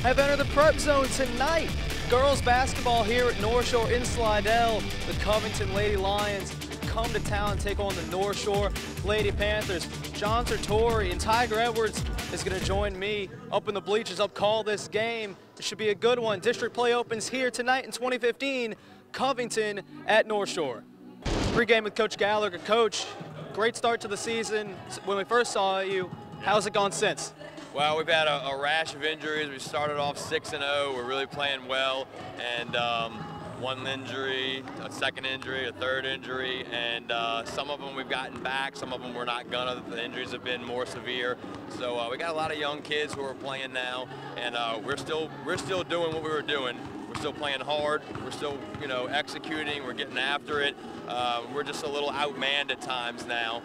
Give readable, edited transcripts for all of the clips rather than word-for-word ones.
have entered the prep zone tonight. Girls basketball here at Northshore in Slidell. The Covington Lady Lions come to town and take on the Northshore Lady Panthers. John Sartori and Tiger Edwards is going to join me up in the bleachers, up call this game. It should be a good one. District play opens here tonight in 2015, Covington at Northshore. Pre-game with Coach Gallagher. Coach, great start to the season. When we first saw you, how's it gone since? Well, we've had a rash of injuries. We started off 6-0. We're really playing well, and one injury, a second injury, a third injury, and some of them we've gotten back. Some of them we're not gonna. The injuries have been more severe. So we got a lot of young kids who are playing now, and we're still doing what we were doing. We're still playing hard. We're still, executing. We're getting after it. We're just a little outmanned at times now.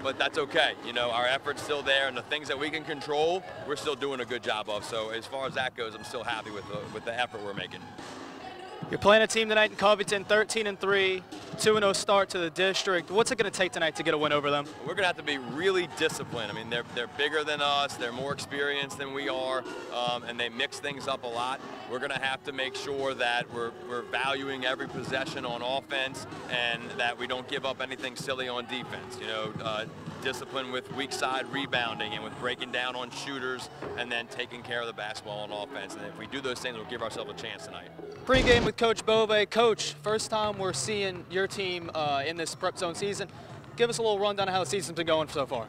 But that's okay. Our effort's still there, and the things that we can control, we're still doing a good job of. So as far as that goes, I'm still happy with the effort we're making. You're playing a team tonight in Covington, 13-3, 2-0 start to the district. What's it going to take tonight to get a win over them? We're going to have to be really disciplined. I mean, they're bigger than us, they're more experienced than we are, and they mix things up a lot. We're going to have to make sure that we're valuing every possession on offense and that we don't give up anything silly on defense. Discipline with weak side rebounding and with breaking down on shooters and then taking care of the basketball on offense. And if we do those things, we'll give ourselves a chance tonight. Pre-game with Coach Bove. Coach, first time we're seeing your team in this prep zone season. Give us a little rundown of how the season's been going so far.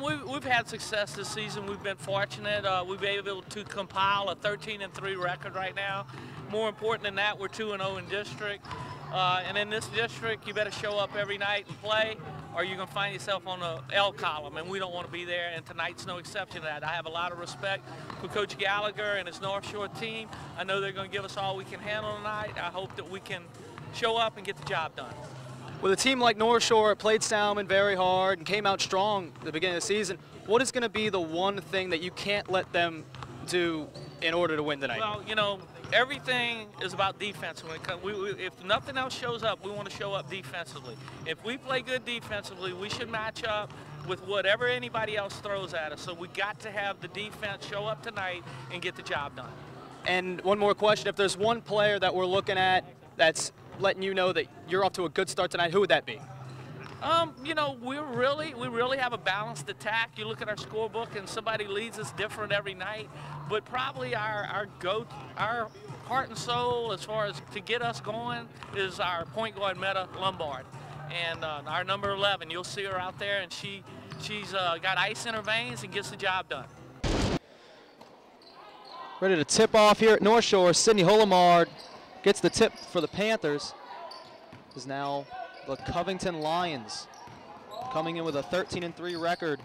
We've had success this season. We've been fortunate. We've been able to compile a 13-3 record right now. More important than that, we're 2-0 in district. And in this district, you better show up every night and play, or you're going to find yourself on the L column, and we don't want to be there, and tonight's no exception to that. I have a lot of respect for Coach Gallagher and his North Shore team. I know they're going to give us all we can handle tonight. I hope that we can show up and get the job done. With a team like North Shore, played Salmon very hard and came out strong at the beginning of the season, what is going to be the one thing that you can't let them do in order to win tonight? Well, everything is about defense. When it comes, if nothing else shows up, we want to show up defensively. If we play good defensively, we should match up with whatever anybody else throws at us. So we got to have the defense show up tonight and get the job done. And one more question. If there's one player that we're looking at that's letting you know that you're off to a good start tonight, who would that be? We really have a balanced attack. You look at our scorebook and somebody leads us different every night, but probably our heart and soul as far as to get us going is our point guard Meta Lombard. And our number 11, you'll see her out there, and she's got ice in her veins and gets the job done. Ready to tip off here at North Shore. Sydney Holomard gets the tip for the Panthers. Is now the Covington Lions coming in with a 13-3 record.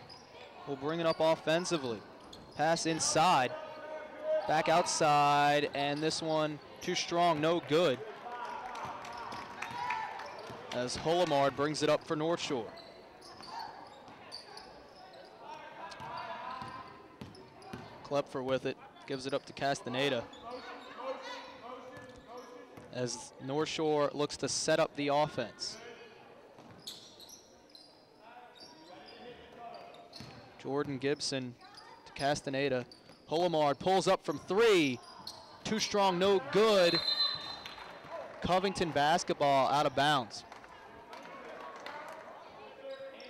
Will bring it up offensively. Pass inside, back outside, and this one too strong, no good. As Holomard brings it up for North Shore. Klepfer with it, gives it up to Castaneda. As North Shore looks to set up the offense. Jordan Gibson to Castaneda. Holomard pulls up from three. Too strong, no good. Covington basketball out of bounds.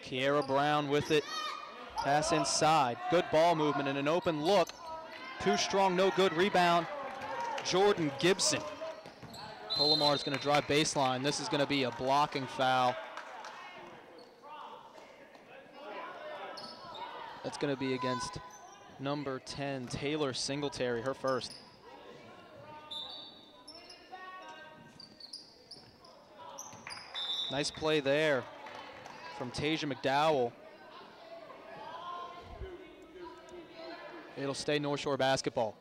Kiera Brown with it. Pass inside. Good ball movement and an open look. Too strong, no good. Rebound. Jordan Gibson. Holomard's going to drive baseline. This is going to be a blocking foul. That's going to be against number 10, Taylor Singletary, her first. Nice play there from Tasia McDowell. It'll stay North Shore basketball.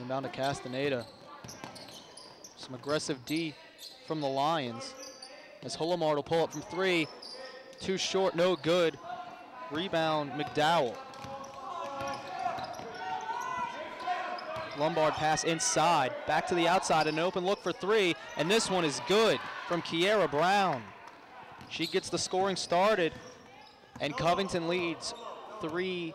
Inbound to Castaneda. Some aggressive D from the Lions. As Holomard will pull up from three. Too short, no good. Rebound, McDowell. Lombard pass inside, back to the outside, an open look for three, and this one is good from Kiera Brown. She gets the scoring started, and Covington leads 3-0.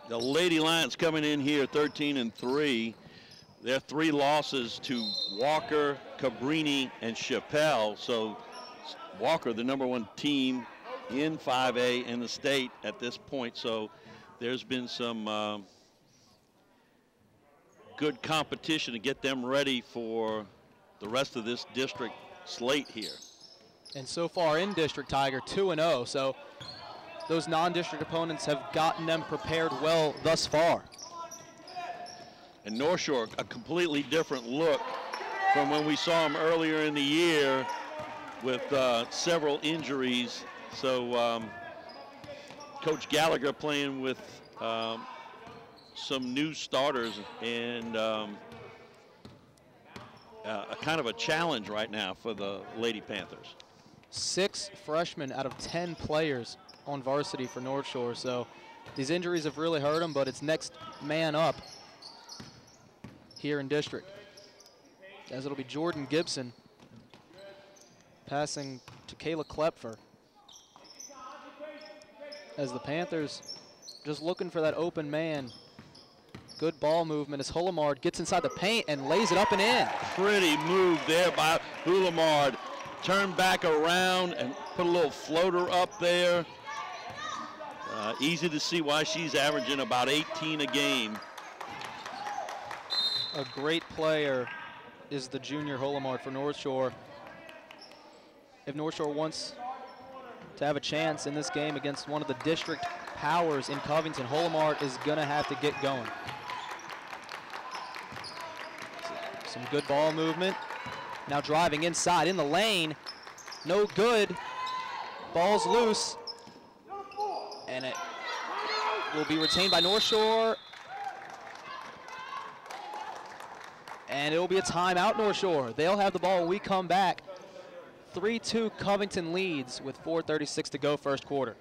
The Lady Lions coming in here 13-3. Their 3 losses to Walker, Cabrini, and Chappelle. So Walker, the #1 team in 5A in the state at this point. So there's been some good competition to get them ready for the rest of this district slate here. And so far in district, Tiger, 2-0. So those non-district opponents have gotten them prepared well thus far. And North Shore, a completely different look from when we saw them earlier in the year with several injuries. So Coach Gallagher playing with some new starters and a kind of a challenge right now for the Lady Panthers. 6 freshmen out of 10 players on varsity for North Shore. So these injuries have really hurt them, but it's next man up here in district, as it'll be Jordan Gibson passing to Kayla Klepfer, as the Panthers just looking for that open man. Good ball movement as Hulamard gets inside the paint and lays it up and in. Pretty move there by Hulamard. Turn back around and put a little floater up there. Easy to see why she's averaging about 18 a game. A great player is the junior Hulamard for North Shore. If North Shore wants to have a chance in this game against one of the district powers in Covington, Hulamard is going to have to get going. Some good ball movement. Now driving inside in the lane. No good. Ball's loose. And it will be retained by North Shore. And it will be a timeout, North Shore. They'll have the ball when we come back. 3-2 Covington leads with 4:36 to go first quarter.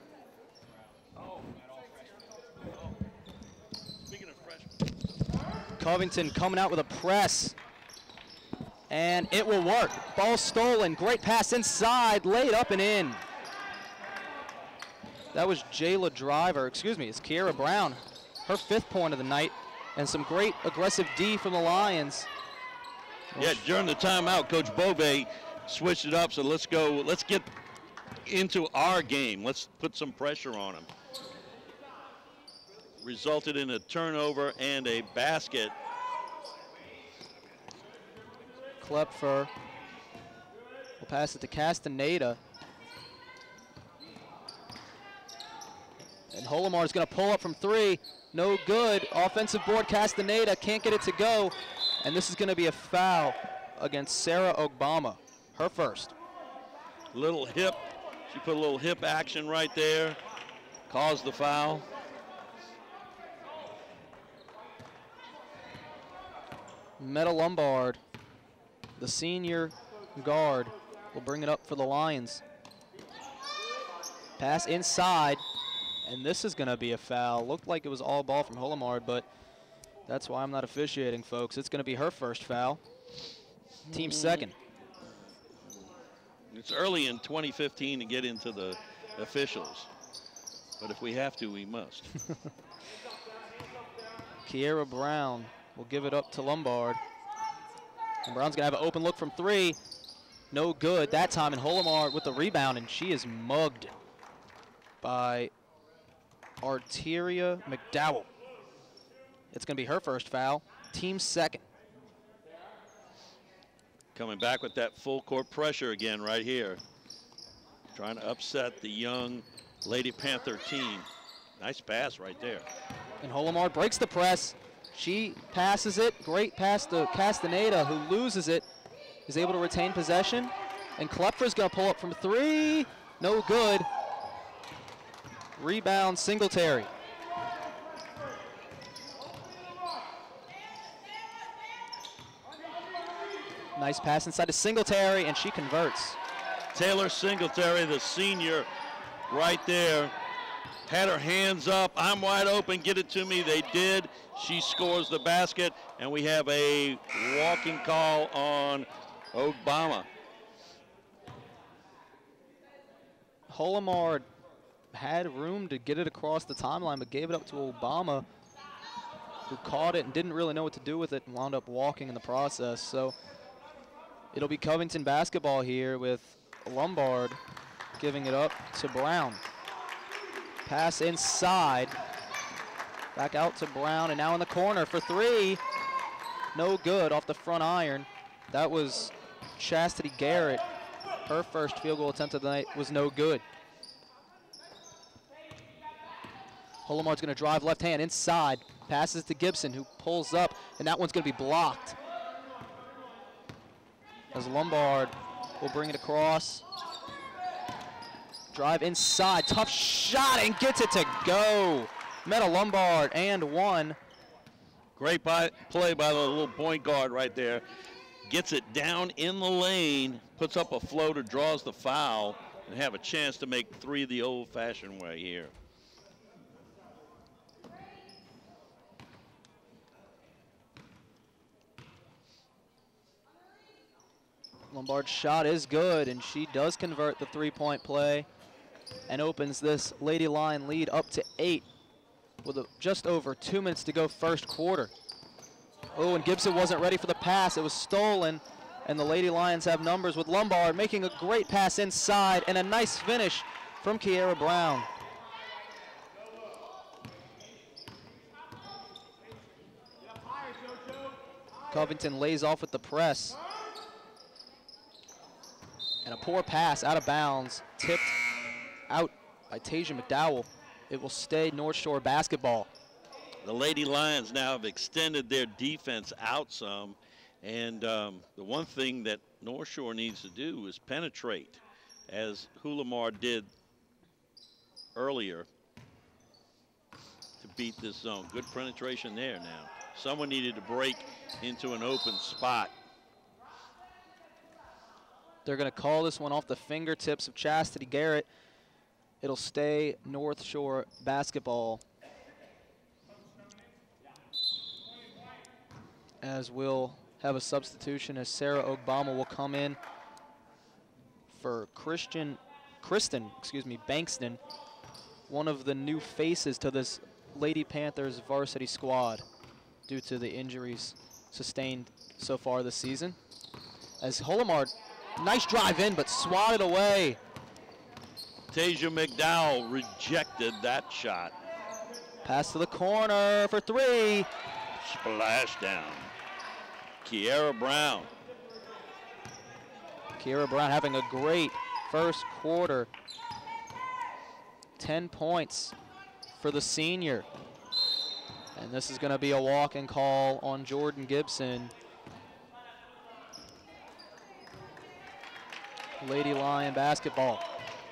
Covington coming out with a press. And it will work. Ball stolen. Great pass inside. Laid up and in. That was Jayla Driver. Excuse me, it's Kiera Brown. Her 5th point of the night. And some great aggressive D from the Lions. Yeah, during the timeout, Coach Bove switched it up. So let's go. Let's get into our game. Let's put some pressure on them. Resulted in a turnover and a basket. Klepfer will pass it to Castaneda. And Hulamar is going to pull up from 3. No good. Offensive board, Castaneda can't get it to go. And this is going to be a foul against Sarah Ogbama, her first. Little hip. She put a little hip action right there. Caused the foul. Meta Lombard, the senior guard, will bring it up for the Lions. Pass inside, and this is going to be a foul. Looked like it was all ball from Hulamard, but that's why I'm not officiating, folks. It's going to be her first foul. Team second. It's early in 2015 to get into the officials, but if we have to, we must. Kiera Brown will give it up to Lombard. And Brown's going to have an open look from 3. No good that time, and Hulamar with the rebound, and she is mugged by Arteria McDowell. It's going to be her first foul, team second. Coming back with that full court pressure again right here. Trying to upset the young Lady Panther team. Nice pass right there. And Hulamar breaks the press. She passes it. Great pass to Castaneda, who loses it. Is able to retain possession. And Klepfer's going to pull up from 3. No good. Rebound, Singletary. Nice pass inside to Singletary, and she converts. Taylor Singletary, the senior, right there. Had her hands up. I'm wide open. Get it to me. They did. She scores the basket, and we have a walking call on Obama. Hulamar had room to get it across the timeline, but gave it up to Obama, who caught it and didn't really know what to do with it and wound up walking in the process. So it'll be Covington basketball here with Lombard giving it up to Brown. Pass inside, back out to Brown, and now in the corner for three. No good off the front iron. That was Chastity Garrett. Her first field goal attempt of the night was no good. Holomard's going to drive left hand inside, passes to Gibson, who pulls up, and that one's going to be blocked. As Lombard will bring it across. Drive inside, tough shot, and gets it to go. Meta Lombard and one. Great play by the little point guard right there. Gets it down in the lane, puts up a floater, draws the foul, and have a chance to make three the old-fashioned way here. Lombard's shot is good, and she does convert the three-point play and opens this Lady Lion lead up to 8 with just over 2 minutes to go first quarter. Oh, and Gibson wasn't ready for the pass. It was stolen, and the Lady Lions have numbers with Lombard making a great pass inside and a nice finish from Kiera Brown. Covington lays off with the press. And a poor pass out of bounds, tipped out by Tasia McDowell. It will stay North Shore basketball. The Lady Lions now have extended their defense out some, and the one thing that North Shore needs to do is penetrate, as Hulamar did earlier to beat this zone. Good penetration there now. Someone needed to break into an open spot. They're going to call this one off the fingertips of Chastity Garrett. It'll stay North Shore basketball, as we'll have a substitution as Sarah Ogbama will come in for Kristen Bankston, one of the new faces to this Lady Panthers varsity squad due to the injuries sustained so far this season. As Holomard, nice drive in, but swatted away. Tasia McDowell rejected that shot. Pass to the corner for three. Splash down. Kiera Brown. Kiera Brown having a great first quarter. 10 points for the senior. And this is going to be a walk-in call on Jordan Gibson. Lady Lion basketball.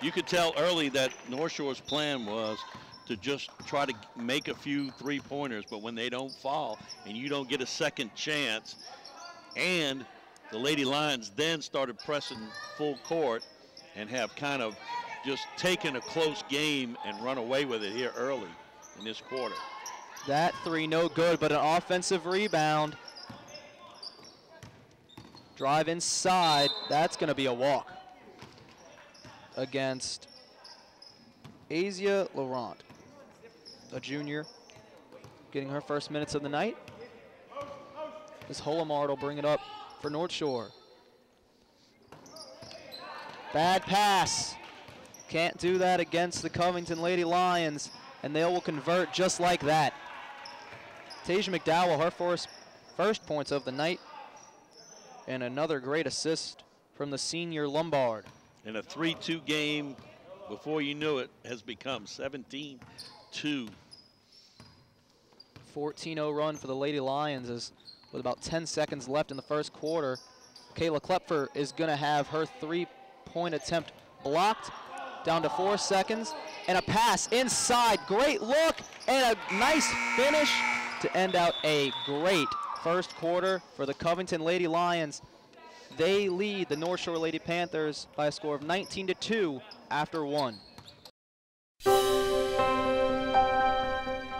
You could tell early that North Shore's plan was to just try to make a few three-pointers, but when they don't fall and you don't get a second chance, and the Lady Lions then started pressing full court and have kind of just taken a close game and run away with it here early in this quarter. That three no good, but an offensive rebound. Drive inside, that's going to be a walk against Asia Laurent, a junior, getting her first minutes of the night. This Holomard will bring it up for North Shore. Bad pass. Can't do that against the Covington Lady Lions, and they will convert just like that. Tasia McDowell, her first points of the night, and another great assist from the senior Lombard. And a 3-2 game, before you knew it, has become 17-2. 14-0 run for the Lady Lions as with about 10 seconds left in the first quarter. Kayla Klepfer is going to have her three-point attempt blocked down to 4 seconds. And a pass inside. Great look and a nice finish to end out a great first quarter for the Covington Lady Lions. They lead the North Shore Lady Panthers by a score of 19-2 after one.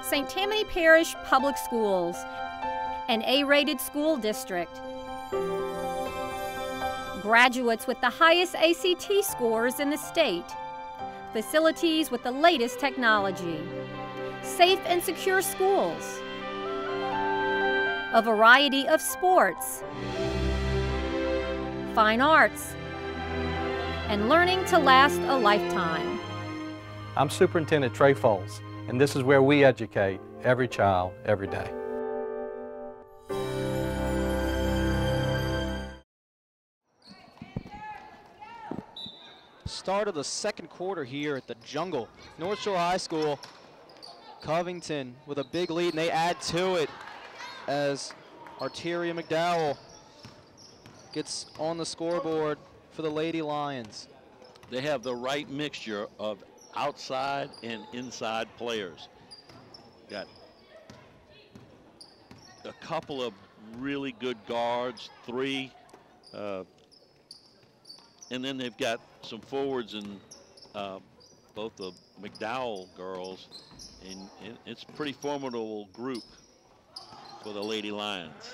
St. Tammany Parish Public Schools, an A-rated school district. Graduates with the highest ACT scores in the state. facilities with the latest technology, safe and secure schools, a variety of sports, fine arts, and learning to last a lifetime. I'm Superintendent Trey Foles, and this is where we educate every child, every day. Start of the second quarter here at the Jungle. Northshore High School, Covington with a big lead, and they add to it as Arteria McDowell gets on the scoreboard for the Lady Lions. They have the right mixture of outside and inside players. Got a couple of really good guards, 3, and then they've got some forwards and both the McDowell girls, and it's a pretty formidable group for the Lady Lions.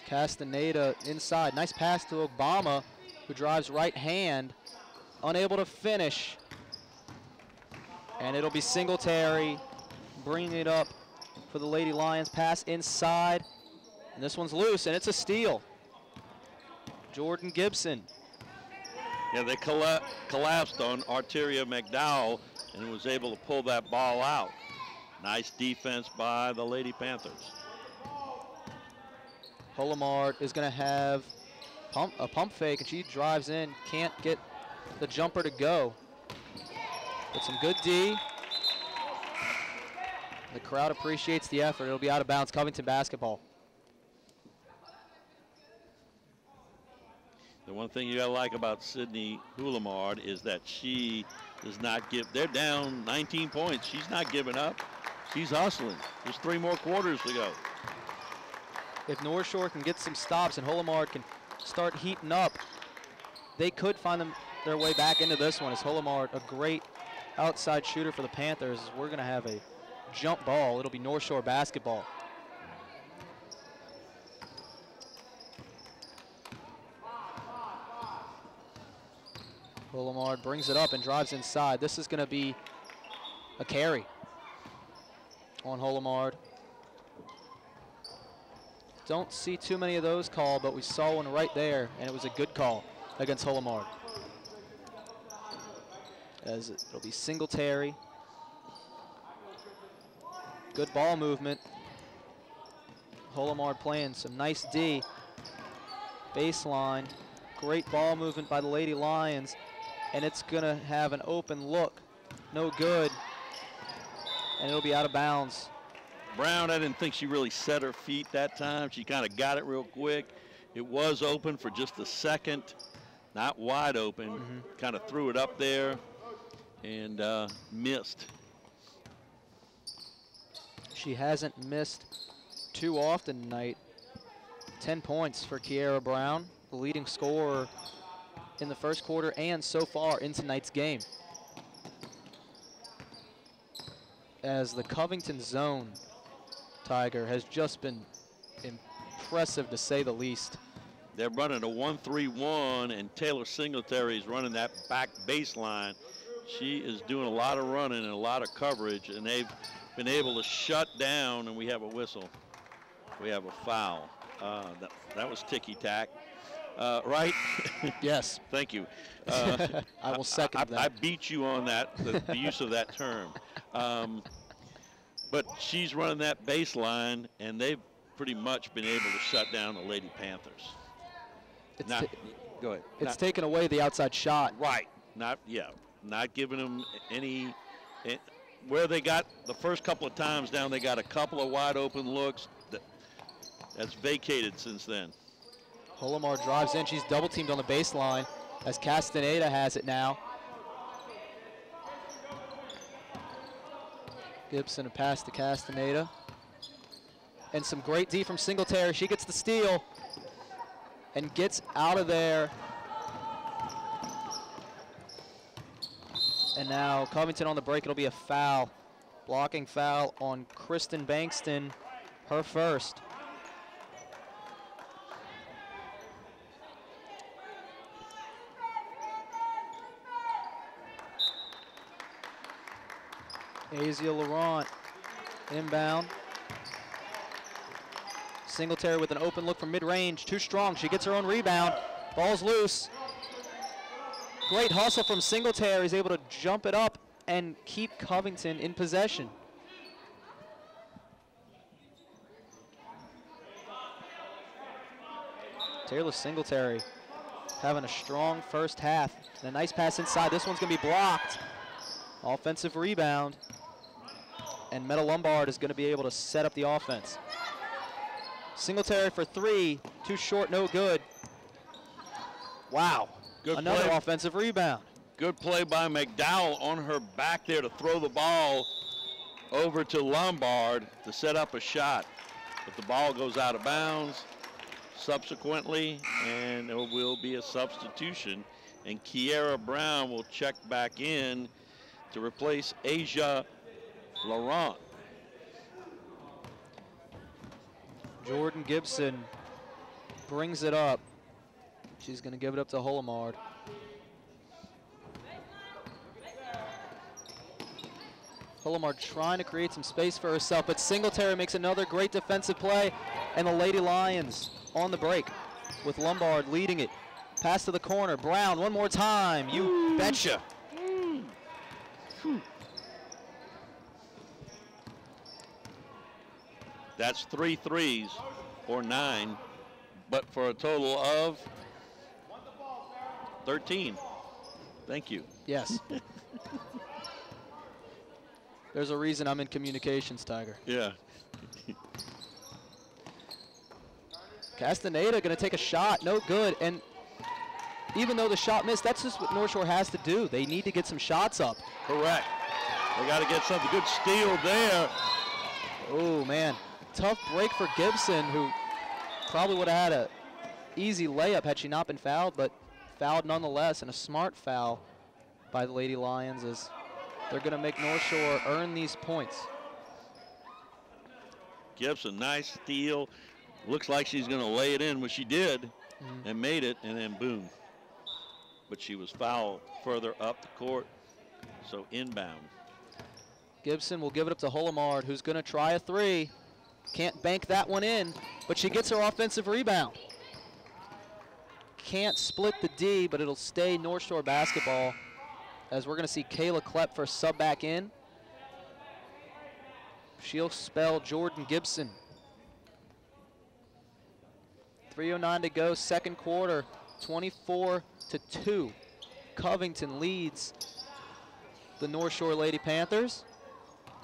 Castaneda inside, nice pass to Obama, who drives right hand, unable to finish. And it'll be Singletary bringing it up for the Lady Lions. Pass inside, and this one's loose, and it's a steal. Jordan Gibson. Yeah, they collapsed on Arteria McDowell and was able to pull that ball out. Nice defense by the Lady Panthers. Holomard is going to have a pump fake, and she drives in, can't get the jumper to go. But some good D. The crowd appreciates the effort. It'll be out of bounds. Covington basketball. The one thing you gotta like about Sydney Hulamard is that she does not give. They're down 19 points. She's not giving up. She's hustling. There's 3 more quarters to go. If North Shore can get some stops and Hulamard can start heating up, they could find their way back into this one. As Hulamard, a great outside shooter for the Panthers. We're gonna have a jump ball. It'll be North Shore basketball. Hulamard brings it up and drives inside. This is gonna be a carry on Hulamard. Don't see too many of those called, but we saw one right there, and it was a good call against Hulamard. As it'll be Singletary. Good ball movement. Hulamard playing some nice D. Baseline. Great ball movement by the Lady Lions, and it's gonna have an open look. No good, and it'll be out of bounds. Brown, I didn't think she really set her feet that time. She kind of got it real quick. It was open for just a second, not wide open. Kind of threw it up there and missed. She hasn't missed too often tonight. 10 points for Kiera Brown, the leading scorer in the first quarter and so far in tonight's game. As the Covington zone, Tiger, has just been impressive to say the least. They're running a 1-3-1, and Taylor Singletary is running that back baseline. She is doing a lot of running and a lot of coverage, and they've been able to shut down, and we have a whistle. We have a foul. That was ticky-tack, right? Yes. Thank you. I will second that. I beat you on that, the use of that term. But she's running that baseline, and they've pretty much been able to shut down the Lady Panthers. Go ahead. It's taken away the outside shot. Right. Not giving them any. Where they got the first couple of times down, they got a couple of wide open looks. That's vacated since then. Hulamard drives in. She's double teamed on the baseline as Castaneda has it now. Gibson a pass to Castaneda. And some great D from Singletary. She gets the steal and gets out of there. And now Covington on the break. It'll be a foul. Blocking foul on Kristen Bankston, her first. Asia Laurent inbound. Singletary with an open look from mid-range, too strong. She gets her own rebound. Ball's loose. Great hustle from Singletary. He's able to jump it up and keep Covington in possession. Taylor Singletary having a strong first half. And a nice pass inside. This one's going to be blocked. Offensive rebound. And Meta Lombard is going to be able to set up the offense. Singletary for three. Too short, no good. Wow. Good Another play. offensive rebound. Good play by McDowell on her back there to throw the ball over to Lombard to set up a shot. But the ball goes out of bounds subsequently, and there will be a substitution. And Kiera Brown will check back in to replace Asia Laurent. Jordan Gibson brings it up. She's going to give it up to Holomard. Holomard trying to create some space for herself, but Singletary makes another great defensive play, and the Lady Lions on the break with Lombard leading it. Pass to the corner. Brown one more time. You betcha. That's 3 threes or 9, but for a total of 13. Thank you. Yes. There's a reason I'm in communications, Tiger. Yeah. Castaneda going to take a shot, no good. And even though the shot missed, that's just what North Shore has to do. They need to get some shots up. Correct. They got to get something. Good steal there. Oh, man. Tough break for Gibson, who probably would have had an easy layup had she not been fouled, but fouled nonetheless, and a smart foul by the Lady Lions as they're going to make North Shore earn these points. Gibson, nice steal. Looks like she's going to lay it in, which she did, and made it, and then boom. But she was fouled further up the court, so inbound. Gibson will give it up to Holomard, who's going to try a three. Can't bank that one in, but she gets her offensive rebound. Can't split the D, but it'll stay North Shore basketball, as we're going to see Kayla Klepp for sub back in. She'll spell Jordan Gibson. 3:09 to go, second quarter, 24-2. Covington leads the North Shore Lady Panthers.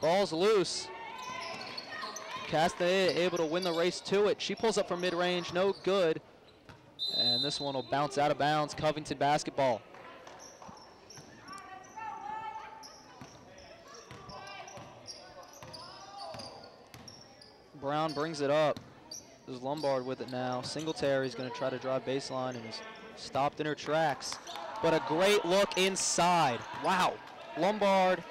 Ball's loose. Castaneda able to win the race to it. She pulls up from mid-range, no good. And this one will bounce out of bounds, Covington basketball. Brown brings it up. There's Lombard with it now. Singletary's going to try to drive baseline and is stopped in her tracks. But a great look inside. Wow. Lombard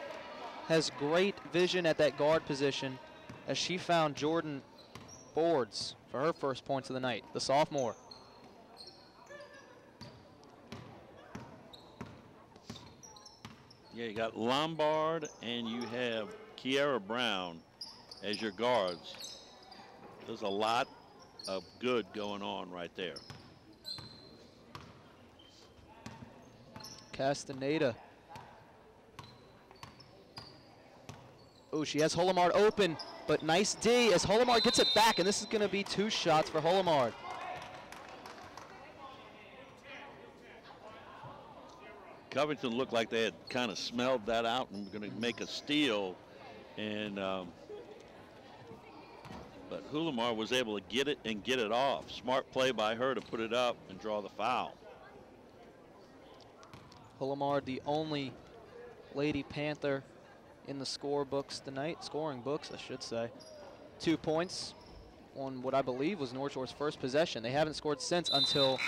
has great vision at that guard position as she found Jordan boards for her first points of the night, the sophomore. Yeah, you got Lombard and you have Kiera Brown as your guards. There's a lot of good going on right there. Castaneda. Oh, she has Holomard open, but nice D as Holomard gets it back, and this is going to be 2 shots for Holomard. Covington looked like they had kind of smelled that out and were going to make a steal, and but Hulamar was able to get it and get it off. Smart play by her to put it up and draw the foul. Holomard, the only Lady Panther in the scoring books tonight, I should say. 2 points on what I believe was North Shore's first possession. They haven't scored since until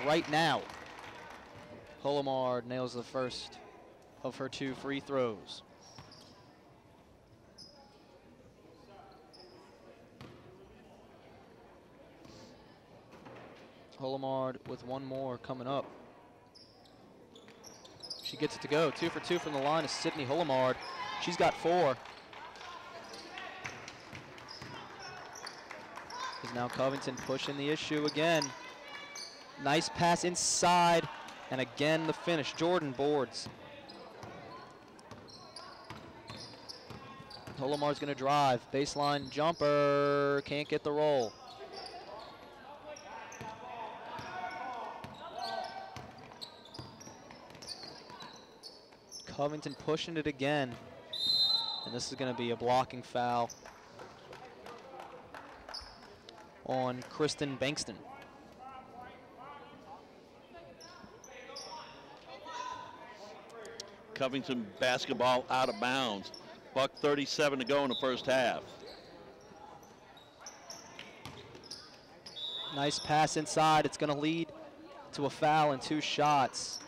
right now. Holomard nails the first of her 2 free throws. Holomard with one more coming up. She gets it to go. 2 for 2 from the line is Sydney Hullemard. She's got 4. Is now Covington pushing the issue again. Nice pass inside, and again the finish. Jordan boards. Hullemard's going to drive. Baseline jumper. Can't get the roll. Covington pushing it again. And this is going to be a blocking foul on Kristen Bankston. Covington basketball out of bounds. $1:37 to go in the first half. Nice pass inside. It's going to lead to a foul and 2 shots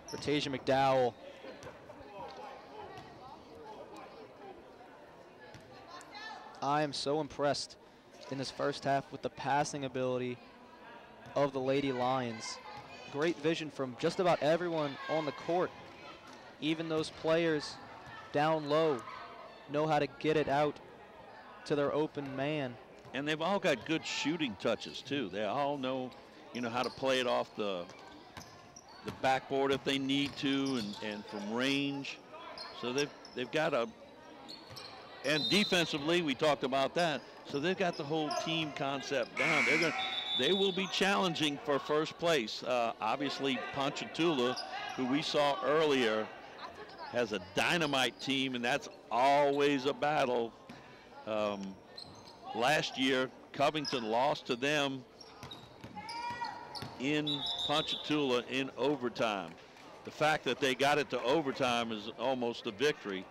for Tasia McDowell. I am so impressed in this first half with the passing ability of the Lady Lions. Great vision from just about everyone on the court. Even those players down low know how to get it out to their open man. And they've all got good shooting touches too. They all know, you know, how to play it off the backboard if they need to, and from range. So they've got a, and defensively we talked about that. So they've got the whole team concept down. They will be challenging for first place. Obviously Ponchatoula, who we saw earlier, has a dynamite team, and that's always a battle. Last year, Covington lost to them in Ponchatoula in overtime. The fact that they got it to overtime is almost a victory.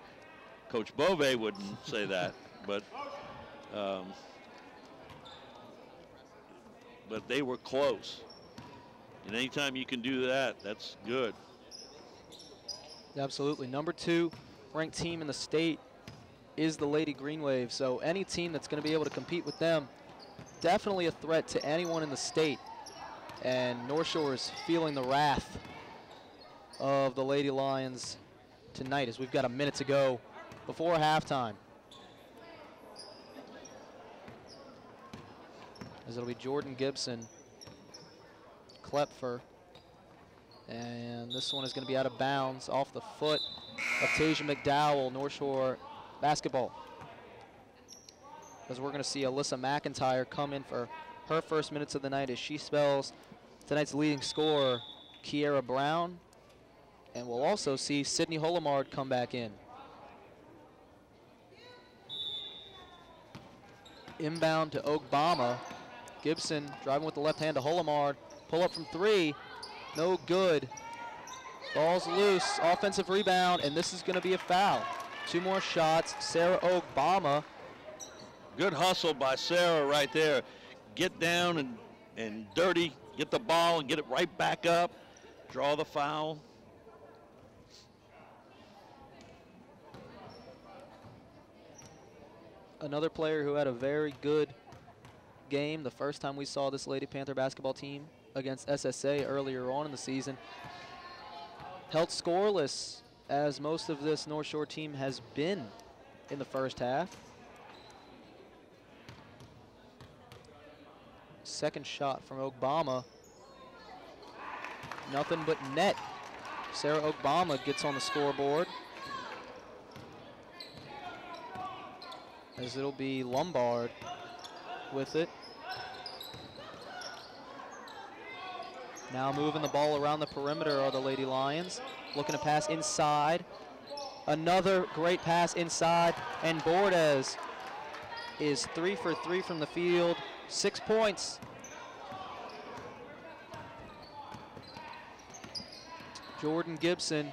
Coach Bove wouldn't say that, but they were close. And anytime you can do that, that's good. Absolutely. Number 2 ranked team in the state is the Lady Green Wave. So any team that's going to be able to compete with them, definitely a threat to anyone in the state. And Northshore is feeling the wrath of the Lady Lions tonight, as we've got a minute to go before halftime. As it'll be Jordan Gibson, Klepfer, and this one is going to be out of bounds off the foot of Tasia McDowell. Northshore basketball. As we're going to see Alyssa McIntyre come in for her first minutes of the night as she spells tonight's leading scorer, Kiera Brown. And we'll also see Sydney Hullemard come back in. Inbound to Ogbama. Gibson driving with the left hand to Hullemard. Pull up from 3. No good. Ball's loose. Offensive rebound, and this is going to be a foul. 2 more shots. Sarah Ogbama. Good hustle by Sarah right there. Get down and dirty, get the ball and get it right back up. Draw the foul. Another player who had a very good game the first time we saw this Lady Panther basketball team against SSA earlier on in the season. Held scoreless, as most of this North Shore team has been in the first half. Second shot from Ogbama. Nothing but net. Sarah Ogbama gets on the scoreboard, as it'll be Lombard with it. Now moving the ball around the perimeter are the Lady Lions. Looking to pass inside. Another great pass inside, and Bordes is 3 for 3 from the field. 6 points. Jordan Gibson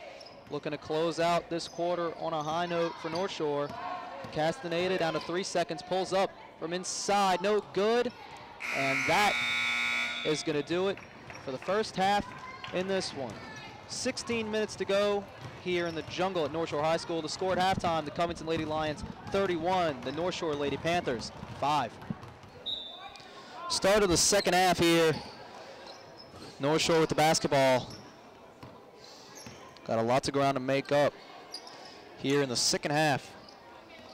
looking to close out this quarter on a high note for North Shore. Castaneda down to 3 seconds, pulls up from inside, no good. And that is going to do it for the first half in this one. 16 minutes to go here in the jungle at North Shore High School. The score at halftime, the Covington Lady Lions 31, the North Shore Lady Panthers 5. Start of the second half here. North Shore with the basketball. Got a lot of ground to make up here in the second half,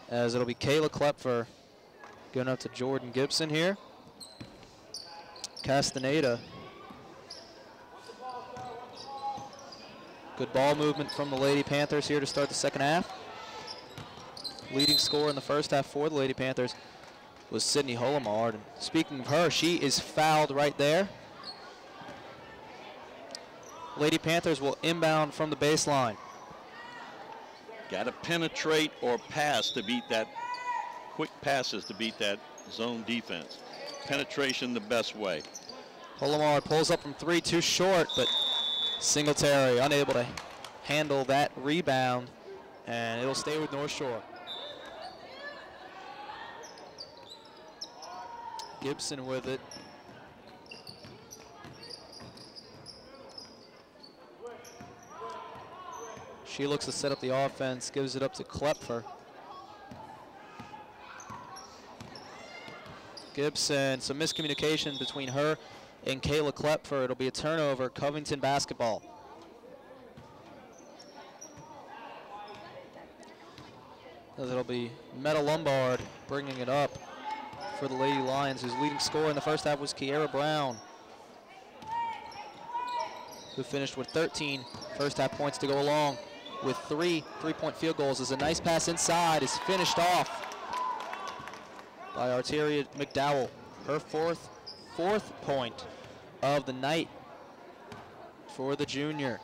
as it'll be Kayla Klepfer going up to Jordan Gibson here. Castaneda. Good ball movement from the Lady Panthers here to start the second half. Leading scorer in the first half for the Lady Panthers was Sydney Holomard. And speaking of her, she is fouled right there. Lady Panthers will inbound from the baseline. Got to penetrate or pass to beat that, quick passes to beat that zone defense. Penetration the best way. Holomard pulls up from three, too short, but Singletary unable to handle that rebound, and it'll stay with North Shore. Gibson with it. She looks to set up the offense, gives it up to Klepfer. Gibson, some miscommunication between her and Kayla Klepfer. It'll be a turnover, Covington basketball. As it'll be Meta Lombard bringing it up for the Lady Lions, whose leading scorer in the first half was Kiera Brown, who finished with 13 first half points to go along with 3 three-point field goals. As a nice pass inside is finished off by Arteria McDowell. Her fourth point of the night for the junior.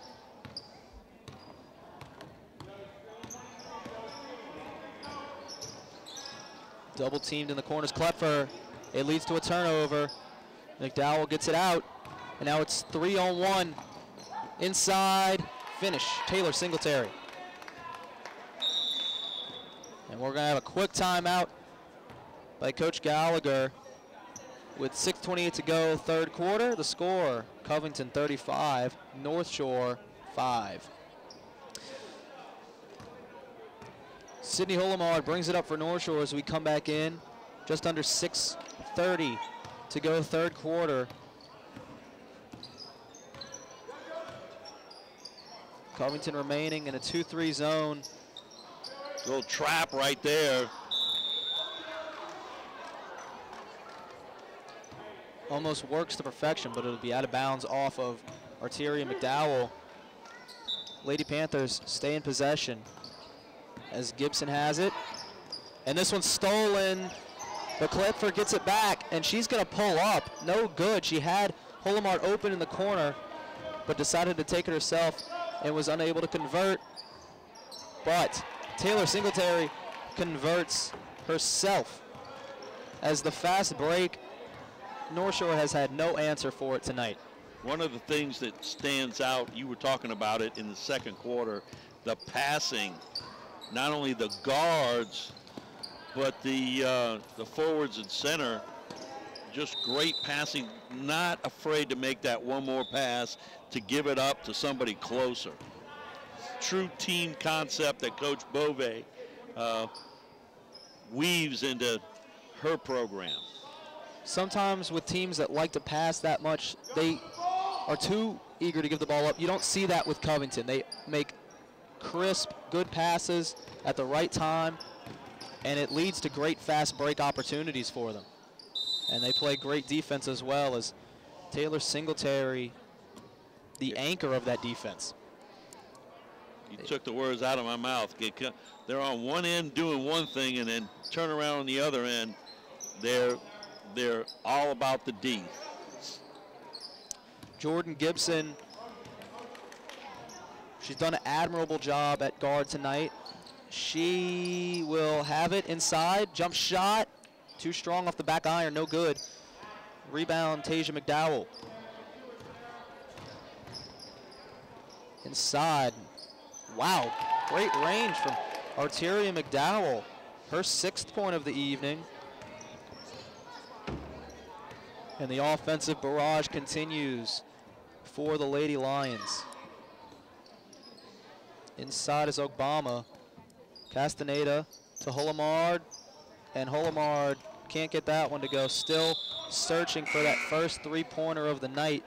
Double teamed in the corners, Klepfer. It leads to a turnover. McDowell gets it out, and now it's 3-on-1. Inside, finish, Taylor Singletary. And we're gonna have a quick timeout by Coach Gallagher with 6:28 to go, third quarter. The score, Covington 35, North Shore 5. Sydney Holomard brings it up for North Shore as we come back in. Just under 6:30 to go, third quarter. Covington remaining in a 2-3 zone. Little trap right there. Almost works to perfection, but it'll be out of bounds off of Arteria McDowell. Lady Panthers stay in possession as Gibson has it. And this one's stolen, but Klepfer gets it back, and she's gonna pull up. No good. She had Holomard open in the corner, but decided to take it herself and was unable to convert. But Taylor Singletary converts herself as the fast break. North Shore has had no answer for it tonight. One of the things that stands out, you were talking about it in the second quarter, the passing. Not only the guards, but the forwards and center, just great passing, not afraid to make that one more pass to give it up to somebody closer. True team concept that Coach Bove weaves into her program. Sometimes with teams that like to pass that much, they are too eager to give the ball up. You don't see that with Covington. They make crisp, good passes at the right time, and it leads to great fast break opportunities for them. And they play great defense as well, as Taylor Singletary, the anchor of that defense. You took the words out of my mouth. They're on one end doing one thing, and then turn around on the other end. They're all about the D. Jordan Gibson, she's done an admirable job at guard tonight. She will have it inside, jump shot, too strong off the back iron, no good. Rebound, Tasia McDowell. Inside, wow, great range from Arteria McDowell. Her 6th point of the evening. And the offensive barrage continues for the Lady Lions. Inside is Obama. Castaneda to Holomard. And Holomard can't get that one to go. Still searching for that first three-pointer of the night,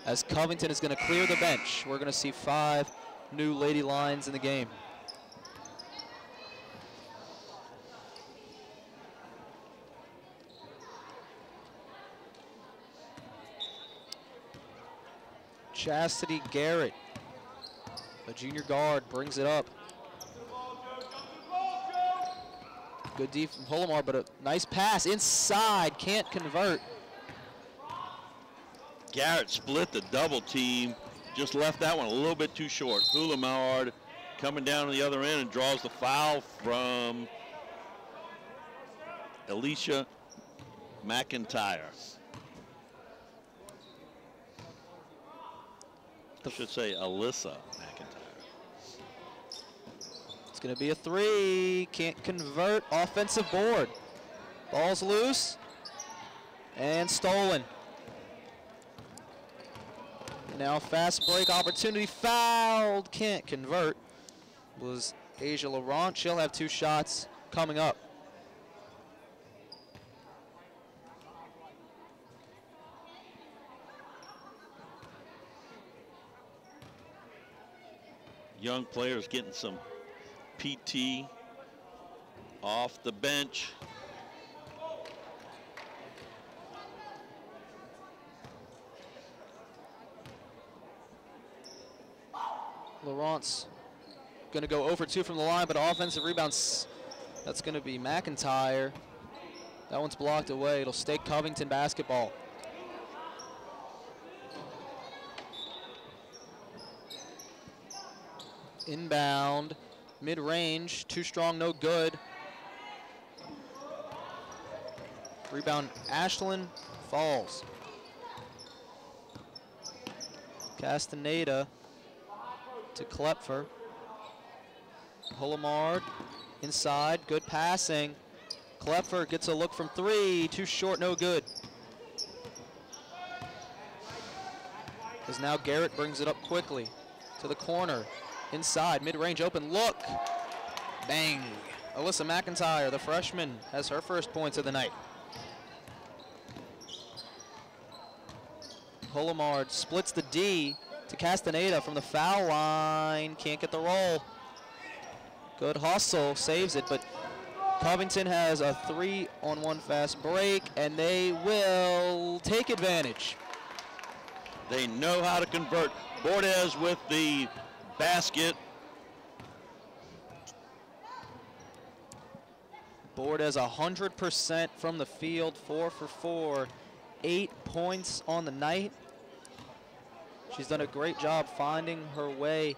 as Covington is going to clear the bench. We're going to see 5 new Lady Lions in the game. Chastity Garrett, a junior guard, brings it up. Good D from Holomar, but a nice pass inside, can't convert. Garrett split the double team, just left that one a little bit too short. Holomar coming down to the other end and draws the foul from Alicia McIntyre. I should say Alyssa McIntyre. It's going to be a 3. Can't convert. Offensive board. Ball's loose. And stolen. Now fast break opportunity. Fouled. Can't convert. Was Asia Laurent. She'll have 2 shots coming up. Young players getting some PT off the bench. Laurent's going to go over 2 from the line, but offensive rebounds, that's going to be McIntyre. That one's blocked away. It'll stay Covington basketball. Inbound, mid-range, too strong, no good. Rebound, Ashland falls. Castaneda to Klepfer. Holomard inside, good passing. Klepfer gets a look from 3, too short, no good. As now Garrett brings it up quickly to the corner. Inside, mid-range open, look. Bang. Alyssa McIntyre, the freshman, has her first points of the night. Holomard splits the D to Castaneda from the foul line. Can't get the roll. Good hustle, saves it, but Covington has a 3-on-1 fast break, and they will take advantage. They know how to convert. Bordes with the basket. Bordes 100% from the field, 4 for 4, 8 points on the night. She's done a great job finding her way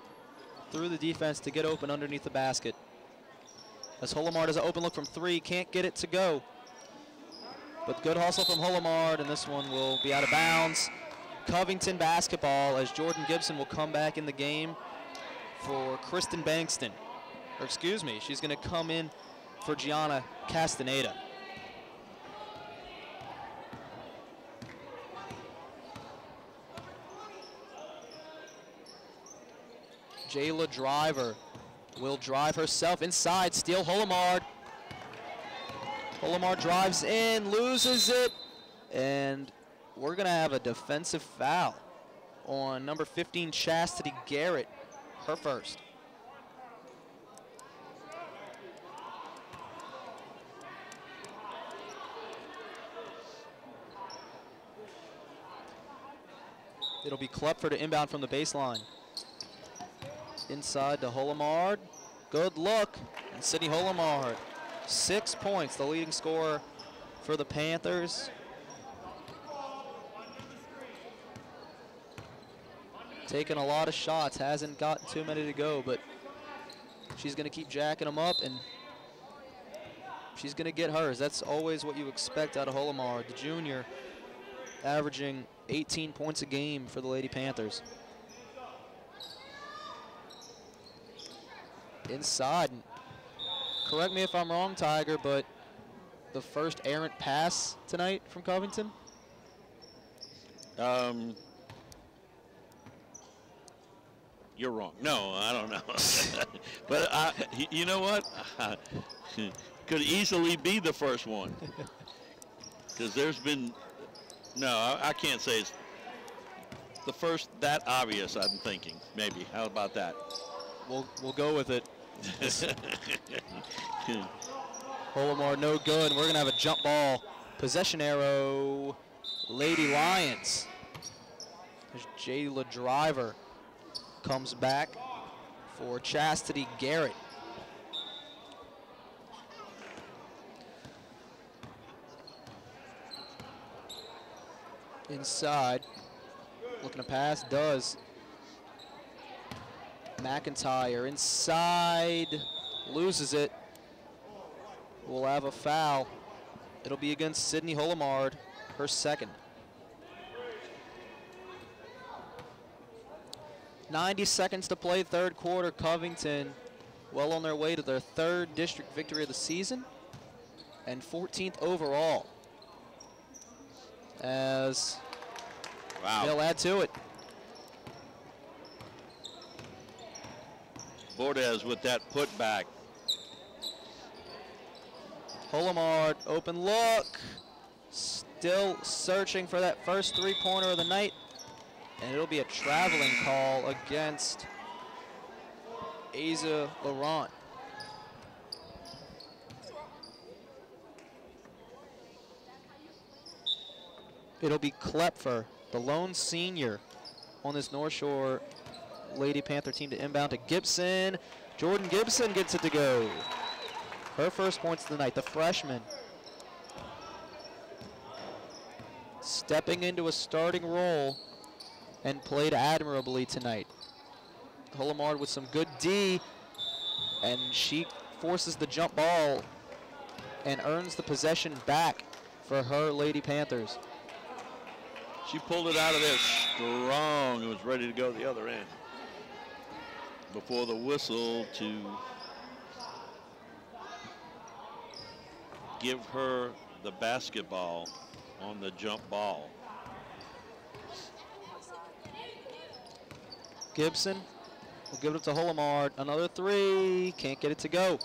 through the defense to get open underneath the basket. As Holomard has an open look from 3, can't get it to go. But good hustle from Holomard, and this one will be out of bounds. Covington basketball, as Jordan Gibson will come back in the game for Kristen Bankston. Or excuse me, she's going to come in for Gianna Castaneda. Jayla Driver will drive herself inside, steal Holomard. Holomard drives in, loses it, and we're going to have a defensive foul on number 15, Chastity Garrett, her first. It'll be Klepfer to inbound from the baseline. Inside to Holomard. Good look. And Sydney Holomard, 6 points, the leading scorer for the Panthers. Taking a lot of shots, hasn't gotten too many to go, but she's going to keep jacking them up, and she's going to get hers. That's always what you expect out of Holomard, the junior, averaging 18 points a game for the Lady Panthers. Inside. Correct me if I'm wrong, Tiger, but the first errant pass tonight from Covington? You're wrong. No, I don't know. But you know what? Could easily be the first one. Because there's been, no, I can't say it's. the first that obvious, I'm thinking, maybe. How about that? We'll go with it. Holomar no good. We're going to have a jump ball. Possession arrow, Lady Lions. There's Jayla Driver comes back for Chastity Garrett. Inside, looking to pass, does. McIntyre inside, loses it. We'll have a foul. It'll be against Sydney Holomard, her second. 90 seconds to play, third quarter. Covington well on their way to their third district victory of the season and 14th overall. As they'll add to it. Bordez with that putback. Holomard, open look. Still searching for that first three-pointer of the night. And it'll be a traveling call against Asa Laurent. It'll be Klepfer, the lone senior on this North Shore Lady Panther team, to inbound to Gibson. Jordan Gibson gets it to go. Her first points of the night, the freshman. Stepping into a starting role and played admirably tonight. Holomard with some good D, and she forces the jump ball and earns the possession back for her Lady Panthers. She pulled it out of there strong and was ready to go the other end before the whistle to give her the basketball on the jump ball. Gibson will give it up to Holomard. Another three, can't get it to go.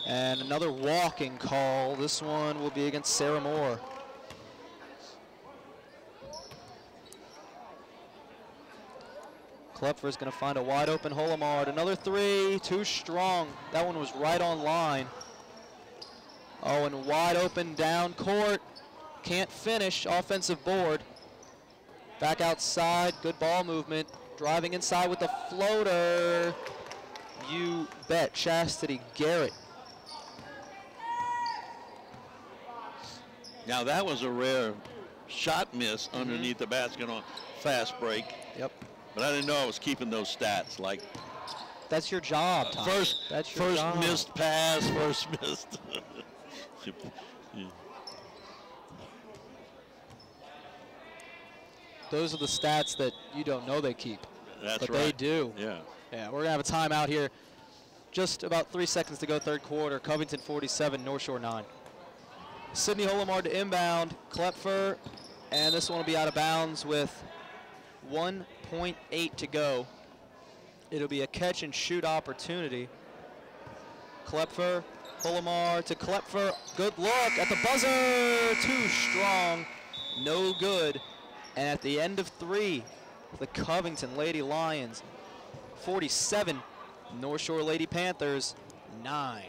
And another walking call. This one will be against Sarah Moore. Klepfer is going to find a wide open Holomard. Another three, too strong. That one was right on line. Oh, and wide open down court. Can't finish, offensive board. Back outside, good ball movement. Driving inside with the floater. You bet, Chastity Garrett. Now that was a rare shot miss underneath the basket on fast break. Yep. But I didn't know I was keeping those stats. Like, that's your job, Tom. First job. Missed pass, first missed. Yeah. Those are the stats that you don't know they keep. That's but right. They do. Yeah. Yeah, we're going to have a timeout here. Just about 3 seconds to go, third quarter. Covington 47, North Shore 9. Sydney Holomard to inbound. Klepfer, and this one will be out of bounds with 1.8 to go. It'll be a catch and shoot opportunity. Klepfer, Holomard to Klepfer. Good look at the buzzer. Too strong. No good. And at the end of three, the Covington Lady Lions 47, North Shore Lady Panthers 9.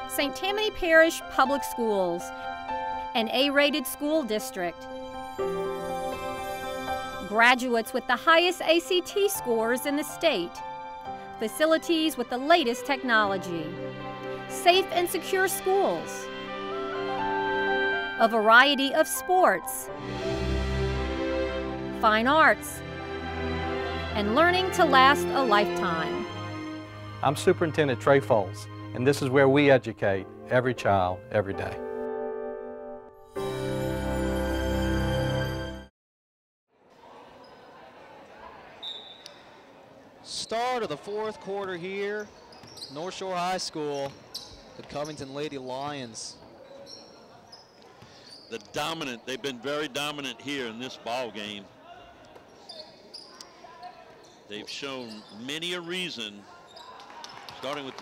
St. Tammany Parish Public Schools, an A-rated school district. Graduates with the highest ACT scores in the state. Facilities with the latest technology. Safe and secure schools. A variety of sports, fine arts, and learning to last a lifetime. I'm Superintendent Trey Foles, and this is where we educate every child, every day. Start of the fourth quarter here. North Shore High School, the Covington Lady Lions. They've been very dominant here in this ball game. They've shown many a reason, starting with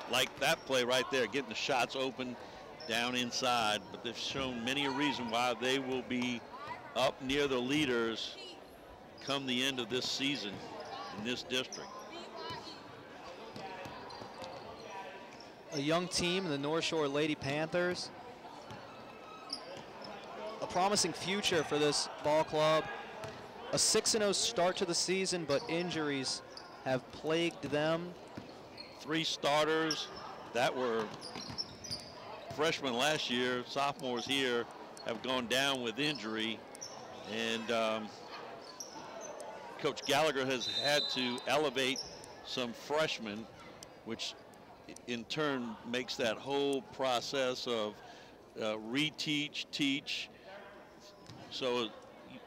like that play right there, getting the shots open down inside, but they've shown many a reason why they will be up near the leaders come the end of this season in this district. A young team, the Northshore Lady Panthers. A promising future for this ball club. A 6-0 start to the season, but injuries have plagued them. 3 starters that were freshmen last year, sophomores here, have gone down with injury. And Coach Gallagher has had to elevate some freshmen, which in turn makes that whole process of reteach, teach. So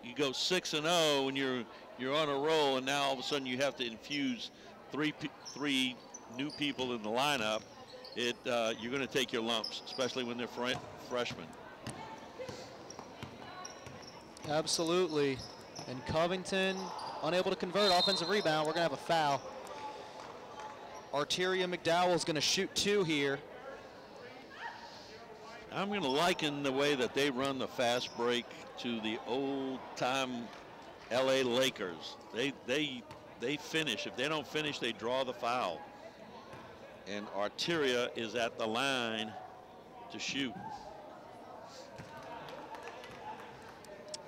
you go 6-0 and you're on a roll, and now all of a sudden you have to infuse three new people in the lineup. You're going to take your lumps, especially when they're freshmen. Absolutely. And Covington unable to convert. Offensive rebound. We're going to have a foul. Arteria McDowell is going to shoot 2 here. I'm going to liken the way that they run the fast break to the old-time LA Lakers. They finish. If they don't finish, they draw the foul. And Arteria is at the line to shoot.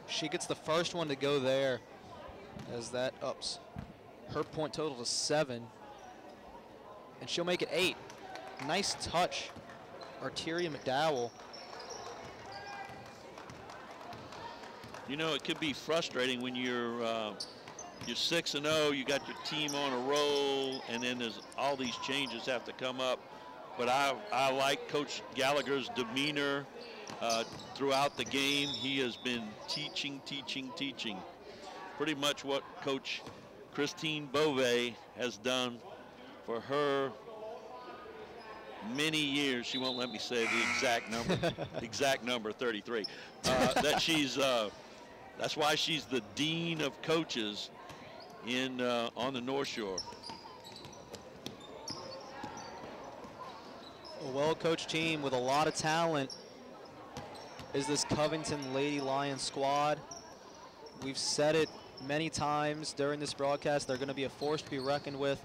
She gets the first one to go there, as that ups her point total to 7. And she'll make it 8. Nice touch, Arteria McDowell. You know, it could be frustrating when you're 6-0, you got your team on a roll, and then there's all these changes have to come up. But I like Coach Gallagher's demeanor throughout the game. He has been teaching. Pretty much what Coach Christine Bove has done for her many years. She won't let me say the exact number, 33. That she's that's why she's the dean of coaches on the North Shore. A well-coached team with a lot of talent is this Covington Lady Lions squad. We've said it many times during this broadcast. They're going to be a force to be reckoned with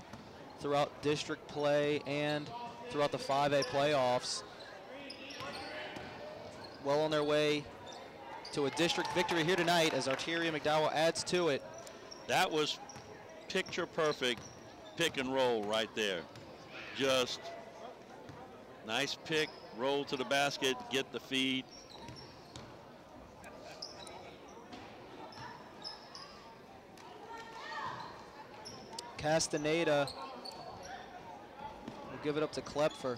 throughout district play and throughout the 5A playoffs. Well on their way to a district victory here tonight as Arteria McDowell adds to it. That was picture perfect pick and roll right there. Just nice pick, roll to the basket, get the feed. Castaneda will give it up to Klepfer.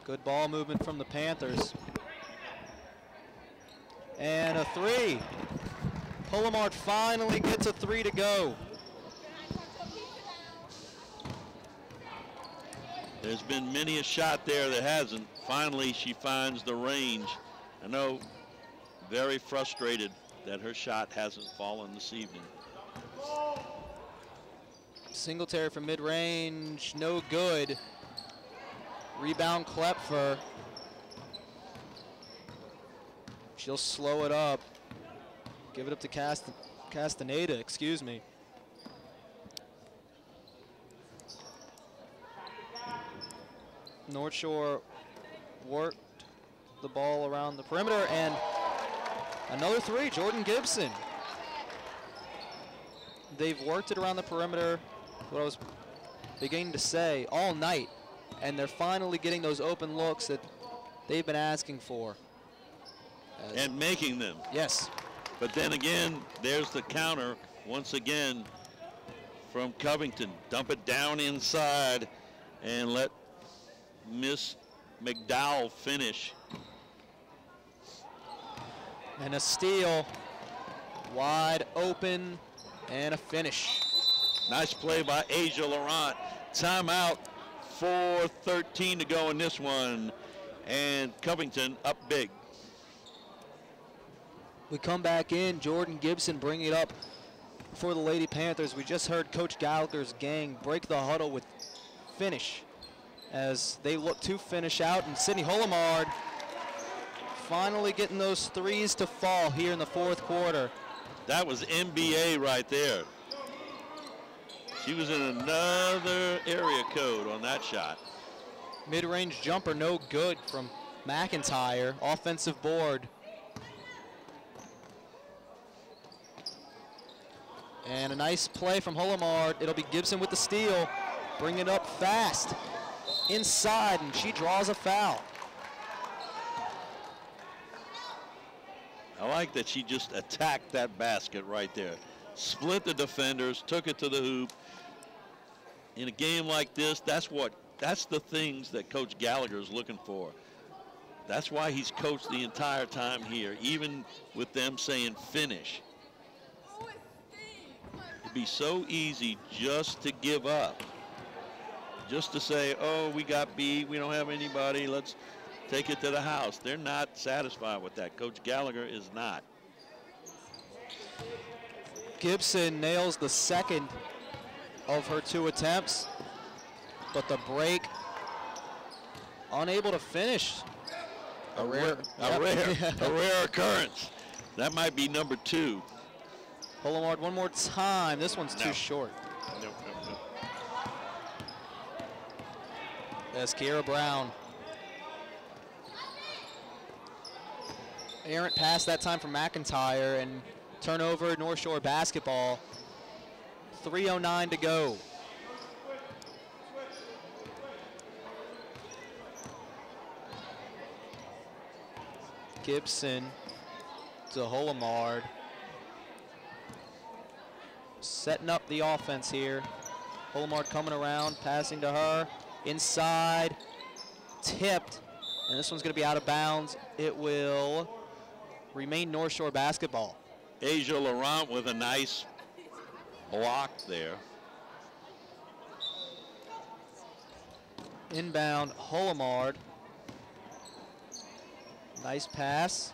Good ball movement from the Panthers. And a 3. Pullamart finally gets a 3 to go. There's been many a shot there that hasn't. Finally, she finds the range. I know, very frustrated that her shot hasn't fallen this evening. Singletary from mid-range, no good. Rebound Klepfer. She'll slow it up. Give it up to Castaneda, excuse me. Northshore worked the ball around the perimeter, and another 3, Jordan Gibson. They've worked it around the perimeter, what I was beginning to say, all night, and they're finally getting those open looks that they've been asking for. And making them. Yes. But then again, there's the counter once again from Covington. Dump it down inside and let Miss McDowell finish. And a steal, wide open, and a finish. Nice play by Asia Laurent. Timeout, 4:13 to go in this one, and Covington up big. We come back in, Jordan Gibson bringing it up for the Lady Panthers. We just heard Coach Gallagher's gang break the huddle with finish. as they look to finish out, and Sydney Holomard finally getting those threes to fall here in the fourth quarter. That was NBA right there. She was in another area code on that shot. Mid-range jumper no good from McIntyre. Offensive board. And a nice play from Holomard. It'll be Gibson with the steal. Bring it up fast. Inside, and she draws a foul. I like that she just attacked that basket right there. Split the defenders, took it to the hoop. In a game like this, that's the things that Coach Gallagher is looking for. That's why he's coached the entire time here, even with them saying finish. It'd be so easy just to give up. Just to say, oh, we got beat, we don't have anybody, let's take it to the house. They're not satisfied with that. Coach Gallagher is not. Gibson nails the second of her 2 attempts, but the break, unable to finish. A rare occurrence. That might be number 2. Holomard one more time. This one's too short. Nope. As Kiera Brown. Errant pass that time from McIntyre, and turnover, North Shore basketball. 3:09 to go. Gibson to Holomard. Setting up the offense here. Holomard coming around, passing to her. Inside, tipped, and this one's going to be out of bounds. It will remain North Shore basketball. Asia Laurent with a nice block there. Inbound, Holomard. Nice pass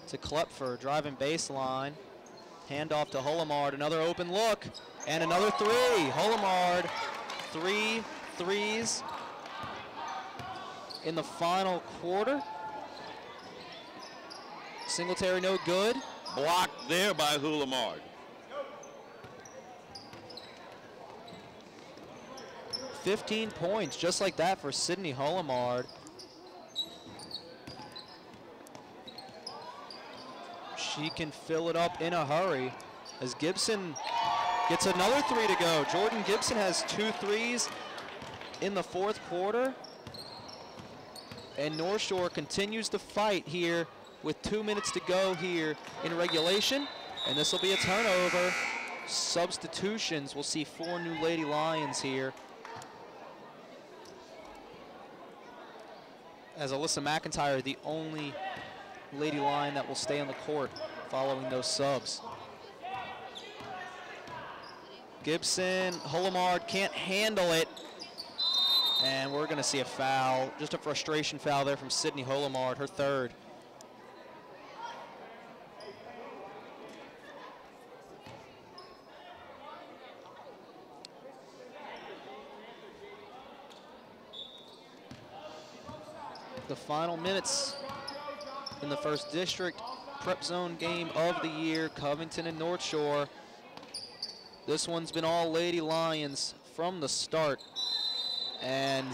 to Klepfer, driving baseline. Handoff to Holomard, another open look, and another 3. Holomard, 3 threes in the final quarter. Singletary no good. Blocked there by Holomard. 15 points, just like that for Sydney Holomard. She can fill it up in a hurry as Gibson gets another 3 to go. Jordan Gibson has 2 threes in the fourth quarter. And North Shore continues to fight here with 2 minutes to go here in regulation. And this will be a turnover. Substitutions, we'll see 4 new Lady Lions here. As Alyssa McIntyre, the only Lady Lion that will stay on the court following those subs. Gibson, Holomard can't handle it. And we're going to see a foul, just a frustration foul there from Sydney Holomard, her 3rd. The final minutes in the first district prep zone game of the year, Covington and North Shore. This one's been all Lady Lions from the start. And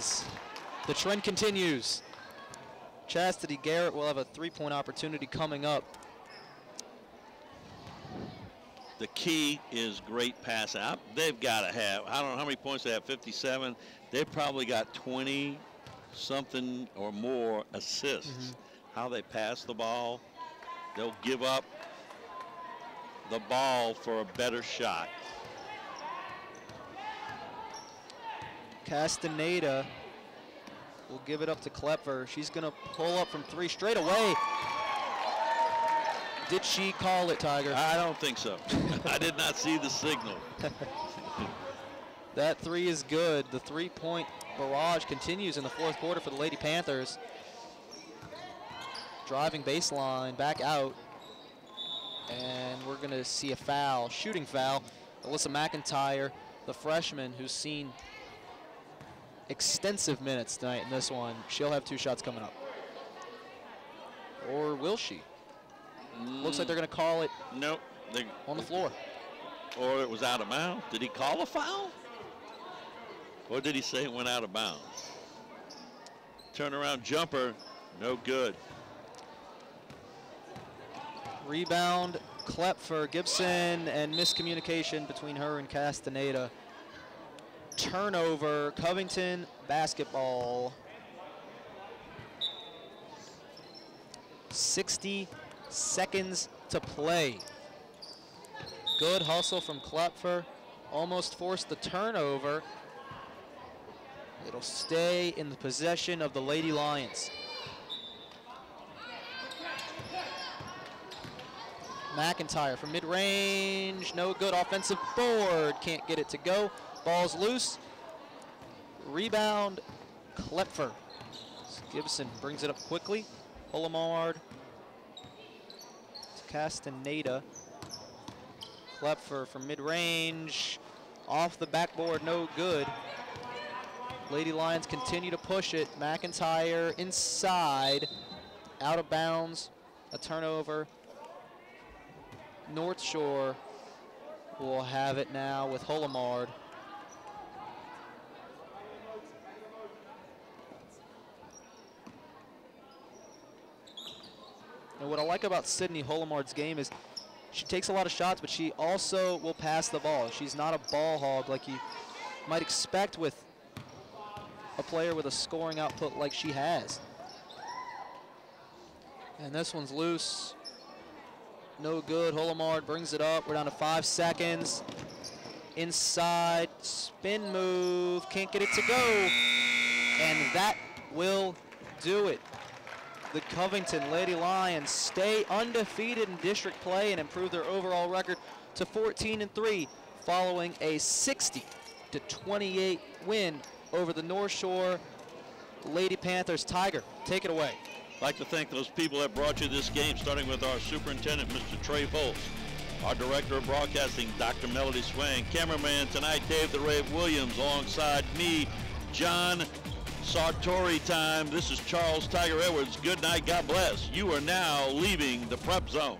the trend continues. Chastity Garrett will have a 3-point opportunity coming up. The key is great passing. They've got to have, I don't know how many points they have, 57. They've probably got 20 something or more assists. How they pass the ball, they'll give up the ball for a better shot. Castaneda will give it up to Klepfer. She's going to pull up from 3 straight away. Did she call it, Tiger? I don't think so. I did not see the signal. That 3 is good. The 3-point barrage continues in the fourth quarter for the Lady Panthers. Driving baseline, back out. And we're going to see a foul, shooting foul. Alyssa McIntyre, the freshman who's seen extensive minutes tonight in this one. She'll have 2 shots coming up. Or will she? Looks like they're going to call it Nope. on the floor. Or it was out of bounds. Did he call a foul? Or did he say it went out of bounds? Turnaround jumper, no good. Rebound, Klepfer, Gibson, and miscommunication between her and Castaneda. Turnover, Covington basketball. 60 seconds to play. Good hustle from Klepfer. Almost forced the turnover. It'll stay in the possession of the Lady Lions. McIntyre from mid-range, no good. Offensive board, can't get it to go. Ball's loose. Rebound, Klepfer. Gibson brings it up quickly. Holomard to Castaneda. Klepfer from mid-range, off the backboard, no good. Lady Lions continue to push it. McIntyre inside, out of bounds, a turnover. Northshore will have it now with Holomard. And what I like about Sydney Holomard's game is she takes a lot of shots, but she also will pass the ball. She's not a ball hog like you might expect with a player with a scoring output like she has. And this one's loose. No good. Holomard brings it up. We're down to 5 seconds. Inside, spin move. Can't get it to go. And that will do it. The Covington Lady Lions stay undefeated in district play and improve their overall record to 14-3 following a 60-28 win over the North Shore Lady Panthers. Tiger, take it away. I'd like to thank those people that brought you this game, starting with our superintendent, Mr. Trey Foltz, our director of broadcasting, Dr. Melody Swain, cameraman tonight, Dave the Rave Williams, alongside me, John Sartori time. This is Charles Tiger Edwards. Good night. God bless. You are now leaving the Prep Zone.